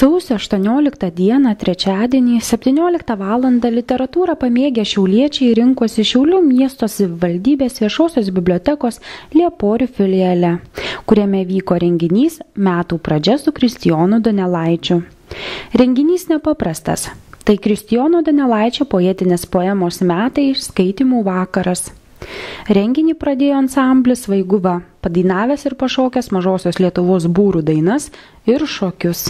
Sausio 18 dieną, trečiadienį, 17 val. Literatūrą pamėgę šiauliečiai rinkosi Šiaulių miesto savivaldybės viešosios bibliotekos Lieporių filiale, kuriame vyko renginys Metų pradžia su Kristijonu Donelaičiu. Renginys nepaprastas. Tai Kristijono Donelaičio poetinės poemos metai skaitymų vakaras. Renginį pradėjo ansamblis Svaiguva, padainavęs ir pašokęs Mažosios Lietuvos būrų dainas ir šokius.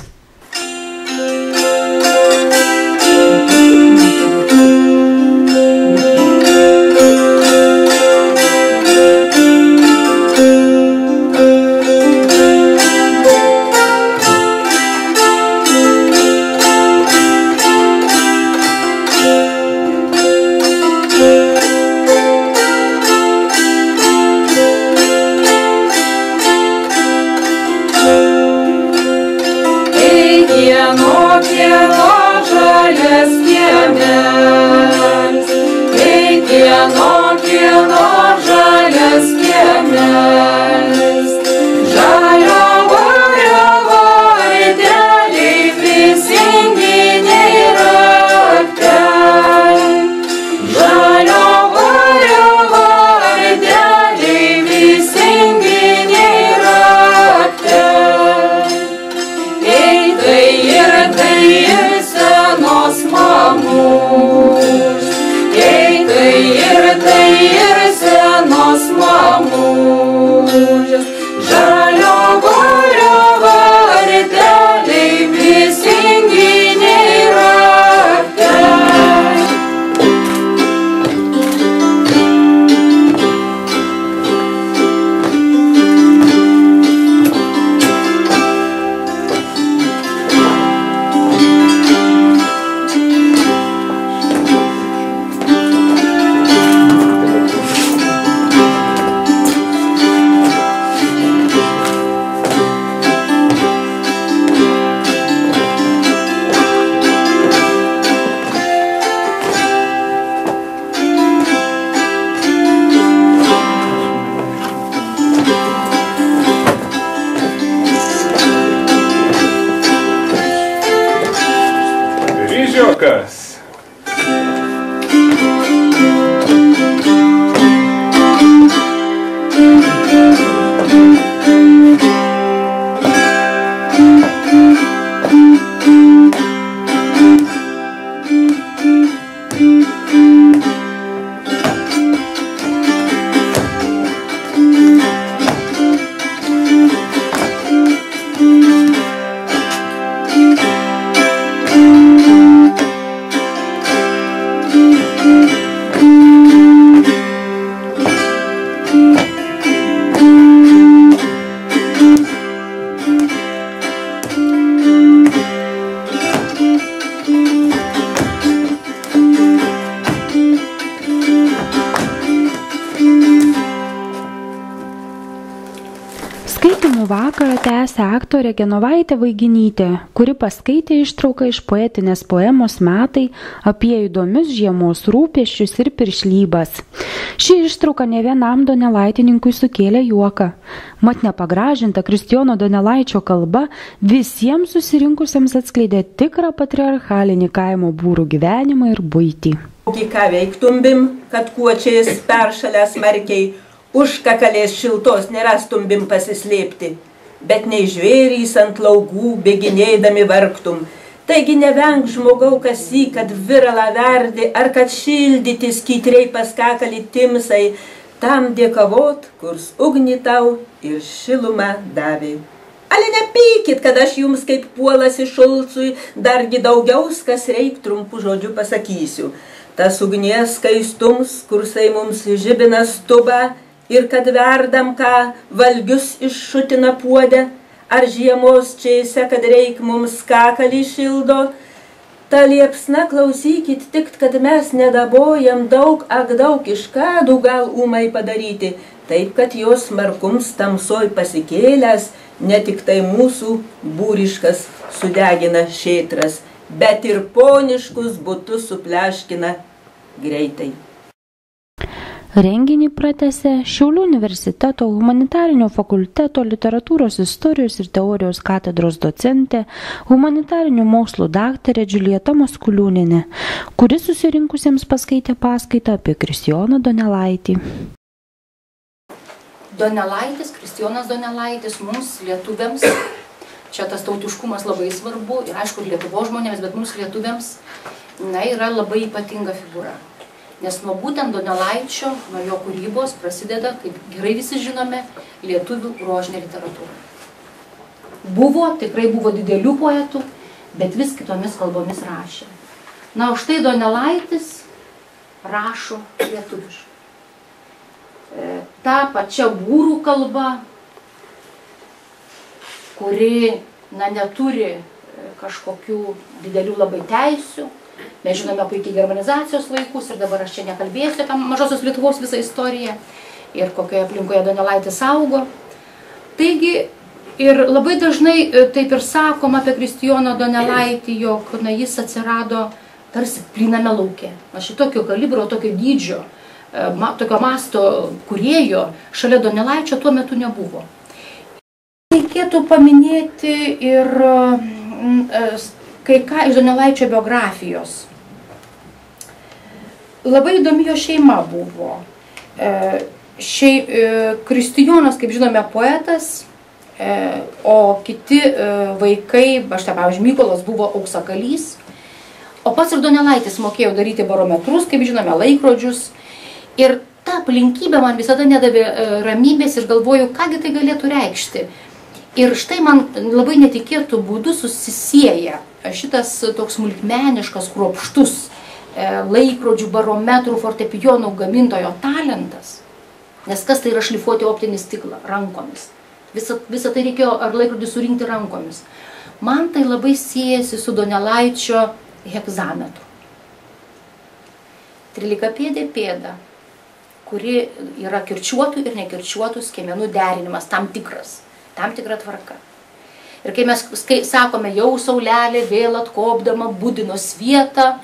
Skaitymų vakarą tęsė aktorė Genovaitė Vaiginytė, kuri paskaitė ištrauką iš poetinės poemos Metai apie įdomius žiemos rūpesčius ir piršlybas. Ši ištrauka ne vienam donelaitininkui sukėlė juoką. Mat nepagražinta Kristijono Donelaičio kalba visiems susirinkusiems atskleidė tikrą patriarchalinį kaimo būrų gyvenimą ir buitį. Ką veiktumbim, kad kuočiais peršalę smarkiai, užkakalės šiltos nerastum bim pasislėpti, bet nei žvėrys ant laugų bėginėdami vargtum. Taigi nevenk žmogau kasy, kad viralą verdi, ar kad šildyti skytriai paskakalį timsai, tam dėkavot, kurs ugnį tau ir šilumą davė. Ale nepykit, kad aš jums kaip puolasi šulcui, dargi daugiaus, kas reik trumpų žodžių pasakysiu. Tas ugnies skaistums, kursai mums žibina stubą, ir kad verdam ką valgius iššutina puodę, ar žiemos čėse, kad reik mums kakalį šildo, ta liepsna klausykit tik, kad mes nedabojam daug iš kadų gal ūmai padaryti, taip, kad jos markums tamsoj pasikėlęs, ne tik tai mūsų būriškas sudegina šėtras, bet ir poniškus butus supleškina greitai. Renginį pratęsė Šiaulių universiteto humanitarinio fakulteto literatūros istorijos ir teorijos katedros docentė, humanitarinių mokslų daktarė Džiuljeta Maskuliūnienė, kuri susirinkusiems paskaitė paskaitą apie Kristijoną Donelaitį. Donelaitis, Kristijonas Donelaitis mums lietuviams, čia tas tautiškumas labai svarbu ir aišku Lietuvos žmonėms, bet mums lietuviams yra labai ypatinga figūra. Nes nuo būtent Donelaičio, nuo jo kūrybos prasideda, kaip gerai visi žinome, lietuvių grožinė literatūra. Tikrai buvo didelių poetų, bet vis kitomis kalbomis rašė. Na, o štai Donelaitis rašo lietuviškai. Ta pačia būrų kalba, kuri neturi kažkokių didelių labai teisių. Mes žinome puikiai germanizacijos laikus ir dabar aš čia nekalbėsiu apie mažosios Lietuvos visą istoriją ir kokioje aplinkoje Donelaitis augo. Taigi ir labai dažnai taip ir sakoma apie Kristijoną Donelaitį, jog jis atsirado tarsi plyname lauke. Šitokio kalibro, tokio dydžio, tokio masto kūrėjo šalia Donelaičio tuo metu nebuvo. Reikėtų paminėti ir kai ką iš Donelaičio biografijos. Labai įdomi jo šeima buvo. Kristijonas, kaip žinome, poetas, o kiti vaikai, pavyzdžiui, Mykolas buvo auksakalys, o pats ir Donelaitis mokėjo daryti barometrus, kaip žinome, laikrodžius. Ir ta aplinkybė man visada nedavė ramybės ir galvoju, kągi tai galėtų reikšti. Ir štai man labai netikėtų būdų susisieja šitas toks smulkmeniškas, kruopštus laikrodžių, barometrų, fortepijonų gamintojo talentas. Nes kas tai yra šlifuoti optinį stiklą rankomis. Visą tai reikėjo ar laikrodį surinkti rankomis. Man tai labai siejasi su Donelaičio hegzametru. 13-pėdė pėda, kuri yra kirčiuotų ir nekirčiuotų skiemenų derinimas, tam tikra tvarka. Ir kai mes sakome, jau saulelė vėl atkopdama budino svietą,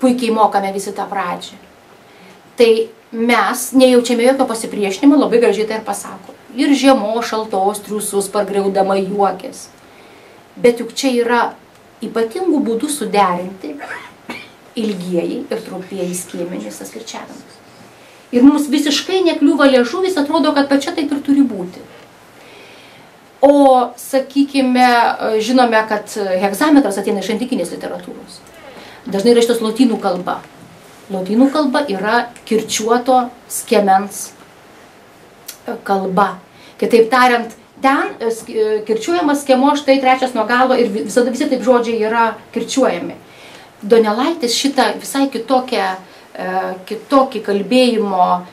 puikiai mokame visi tą pradžią. Tai mes nejaučiame jokio pasipriešinimo, labai gražiai tai ir pasako. Ir žiemos šaltos triūsus pargriaudama juokės. Bet juk čia yra ypatingų būdų suderinti ilgieji ir trumpieji skiemenys tas kirčiavimas. Ir mums visiškai nekliūva liežuvis, atrodo, kad pačia taip ir turi būti. O, sakykime, žinome, kad hegzametras ateina iš antikinės literatūros. Dažnai yra šitas lotynų kalba. Lotynų kalba yra kirčiuoto skiemens kalba. Kitaip tariant, ten kirčiuojamas skiemo štai trečias nuo galo ir visada visi taip žodžiai yra kirčiuojami. Donelaitis šitą visai kitokį kalbėjimo,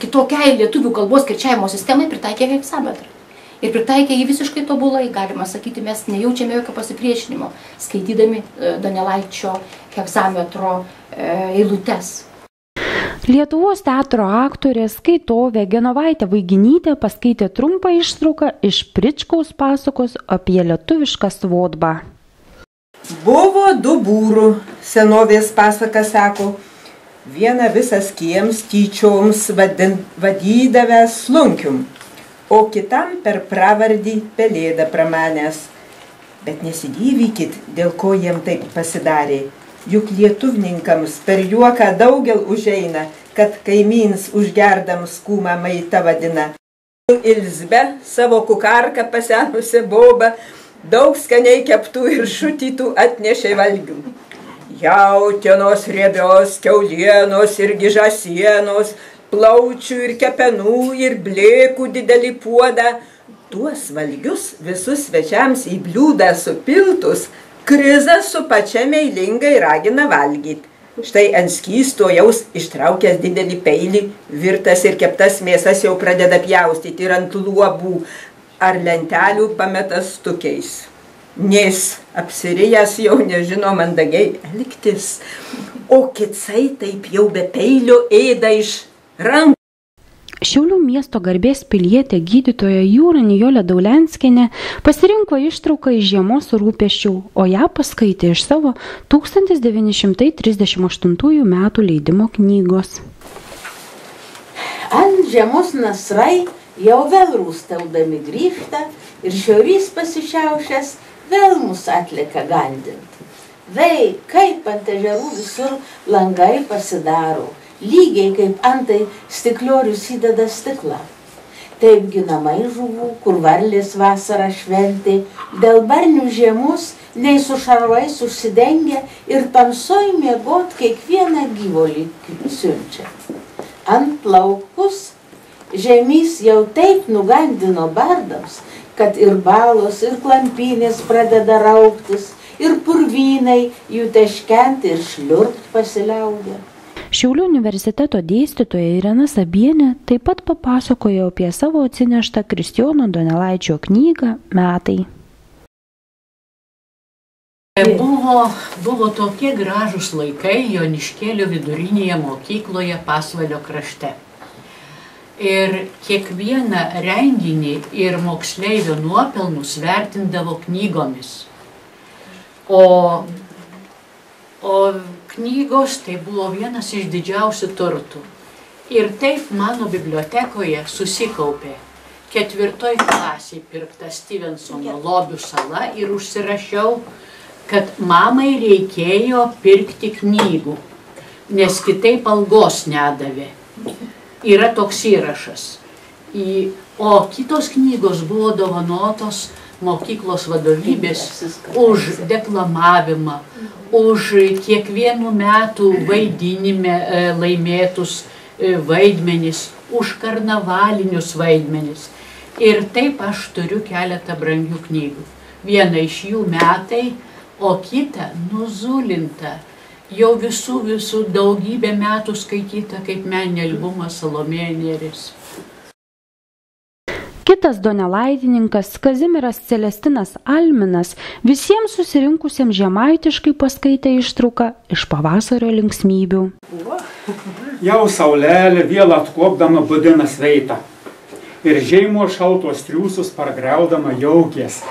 kitokiai lietuvių kalbos kirčiavimo sistemai pritaikė hegzametrą. Ir pritaikė jį visiškai tobulai, galima sakyti, mes nejaučiame jokio pasipriešinimo, skaitydami Donelaičio hegzametro eilutes. Lietuvos teatro aktorė skaitovė Genovaitė Vaiginytė paskaitė trumpą ištrauką iš Pričkaus pasakos apie lietuvišką svodbą. Buvo du būrų, senovės pasaka sako, vieną visas kiems tyčioms vadydavę slunkium, o kitam per pravardį pelėdą pramanęs. Bet nesidivykit, dėl ko jiem taip pasidarė. Juk lietuvninkams per juoką daugel užeina, kad kaimyns užgerdam skūmą maita vadina. Ilzbe savo kukarką pasenusią bobą, daug skaniai keptų ir šutytų atnešė valgių. Jautienos riebios, kiaulienos ir žąsienos, plaučių ir kepenų ir blėkų didelį puodą. Tuos valgius visus svečiams į bliūdą supiltus, Krizas su pačia meilingai ragina valgyti. Štai ant skysto jaus ištraukęs didelį peilį, virtas ir keptas mėsas jau pradeda pjaustyti ir ant luobų ar lentelių pametas stukiais. Nes apsirijęs jau nežino mandagiai elgtis, o kitsai taip jau be peilio ėda iš rankų. Šiaulių miesto garbės pilietė gydytoja Jūra Nijolė Daulenskienė pasirinko ištrauką iš Žiemos rūpesčių, o ją paskaitė iš savo 1938 metų leidimo knygos. ant žiemos nasrai jau vėl rūstaudami grįžta ir šiaurys pasišiaušęs vėl mus atlieka gandint. Vei, kaip ant ežerų visur langai pasidaro, lygiai kaip antai stikliorius įdeda stiklą. Taipgi namai žuvų, kur varlės vasarą šventė, dėl barnių žiemos nei su šarvais užsidengia ir tamsoj miegot kiekvieną gyvolį siunčia. Ant laukus žemys jau taip nugandino bardams, kad ir balos, ir klampynės pradeda rauktis, ir purvynai jų teškenti ir šliurpt pasiliaugia. Šiaulių universiteto dėstytoja Irena Sabienė taip pat papasakojo apie savo atsineštą Kristijono Donelaičio knygą Metai. Buvo tokie gražūs laikai Joniškėlio vidurinėje mokykloje Pasvalio krašte. Ir kiekvieną renginį ir moksleivio nuopelnus vertindavo knygomis. O knygos tai buvo vienas iš didžiausių turtų. Ir taip mano bibliotekoje susikaupė 4 klasėje pirkta Stevensono Lobių sala ir užsirašiau, kad mamai reikėjo pirkti knygų, nes kitaip algos nedavė. Yra toks įrašas. O kitos knygos buvo dovanotos mokyklos vadovybės už deklamavimą, už kiekvienų metų vaidinime laimėtus vaidmenis, už karnavalinius vaidmenis. Ir taip aš turiu keletą brangių knygų. Viena iš jų Metai, o kita Nuzulinta. Jau visų daugybę metų skaityta kaip meninė albumas Salomėja Nėris. Kitas donelaitininkas Kazimieras Celestinas Alminas visiems susirinkusiems žemaitiškai paskaitė ištrauką iš Pavasario linksmybių. Jau saulelė vėl atkopdama budina sveitą ir žeimo šaltos triūsus pargriaudama jaukės.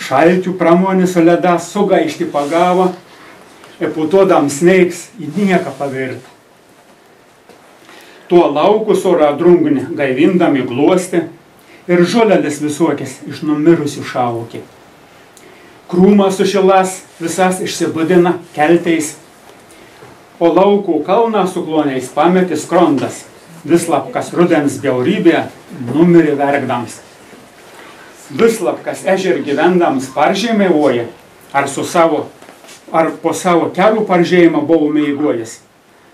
Šalčių pramonės leda sugaišti pagavo ir putuodam sneigs į nieką pavirtą. Tuo laukus orą drungnį gaivindami gluosti ir žolelis visokias iš numirusių šaukė. Krūmas sušilas visas išsibudina keltais, o laukų kalną su kloniais pametė skrondas, vislapkas rudens bjaurybė numirė verkdams. Vislapkas ežer gyvendams paržėmėvoja, ar po savo kelių paržėjimą buvo meiguojas.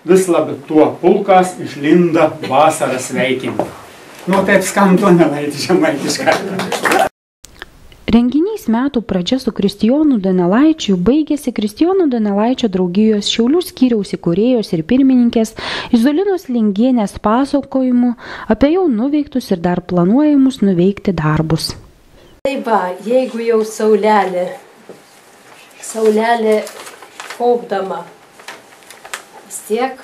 Vislab tuo pulkas išlinda vasarą sveikinti. Taip skamba Donelaitį žemaitiškai. Renginys Metų pradžia su Kristijonu Donelaičiu baigėsi Kristijono Donelaičio draugijos Šiaulių skyriaus įkūrėjos ir pirmininkės Izolinos Lingienės pasakojimu apie jau nuveiktus ir dar planuojamus nuveikti darbus. Tai va, jeigu jau saulelė kopdama vis tiek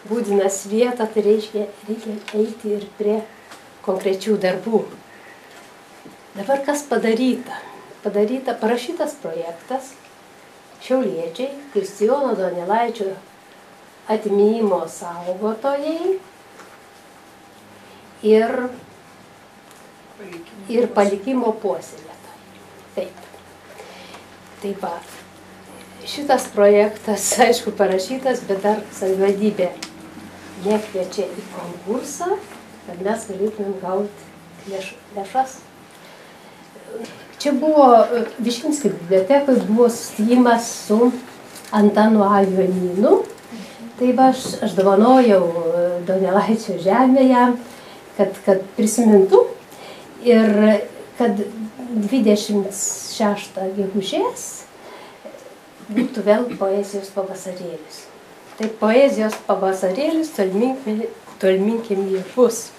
būdinas vietą, tai reikia eiti ir prie konkrečių darbų. Dabar kas padaryta? Parašytas projektas, šiauliečiai, Kristijono Donelaičio atminimo saugotojai ir palikimo puoselėtojai. Taip. Taip va. Šitas projektas, aišku, parašytas, bet dar savivaldybė nekviečia į konkursą, kad mes galėtumėm gauti lėšas. Čia buvo Višinskio bibliotekoje buvo susitikimas su Antanu A. Jonynu. Tai va, aš dovanojau Donelaičio žemę jam, kad prisimintų ir kad 26 gegužės būtų vėl poezijos pavasarėlis. Tai poezijos pavasarėlis tolminkim ir bus.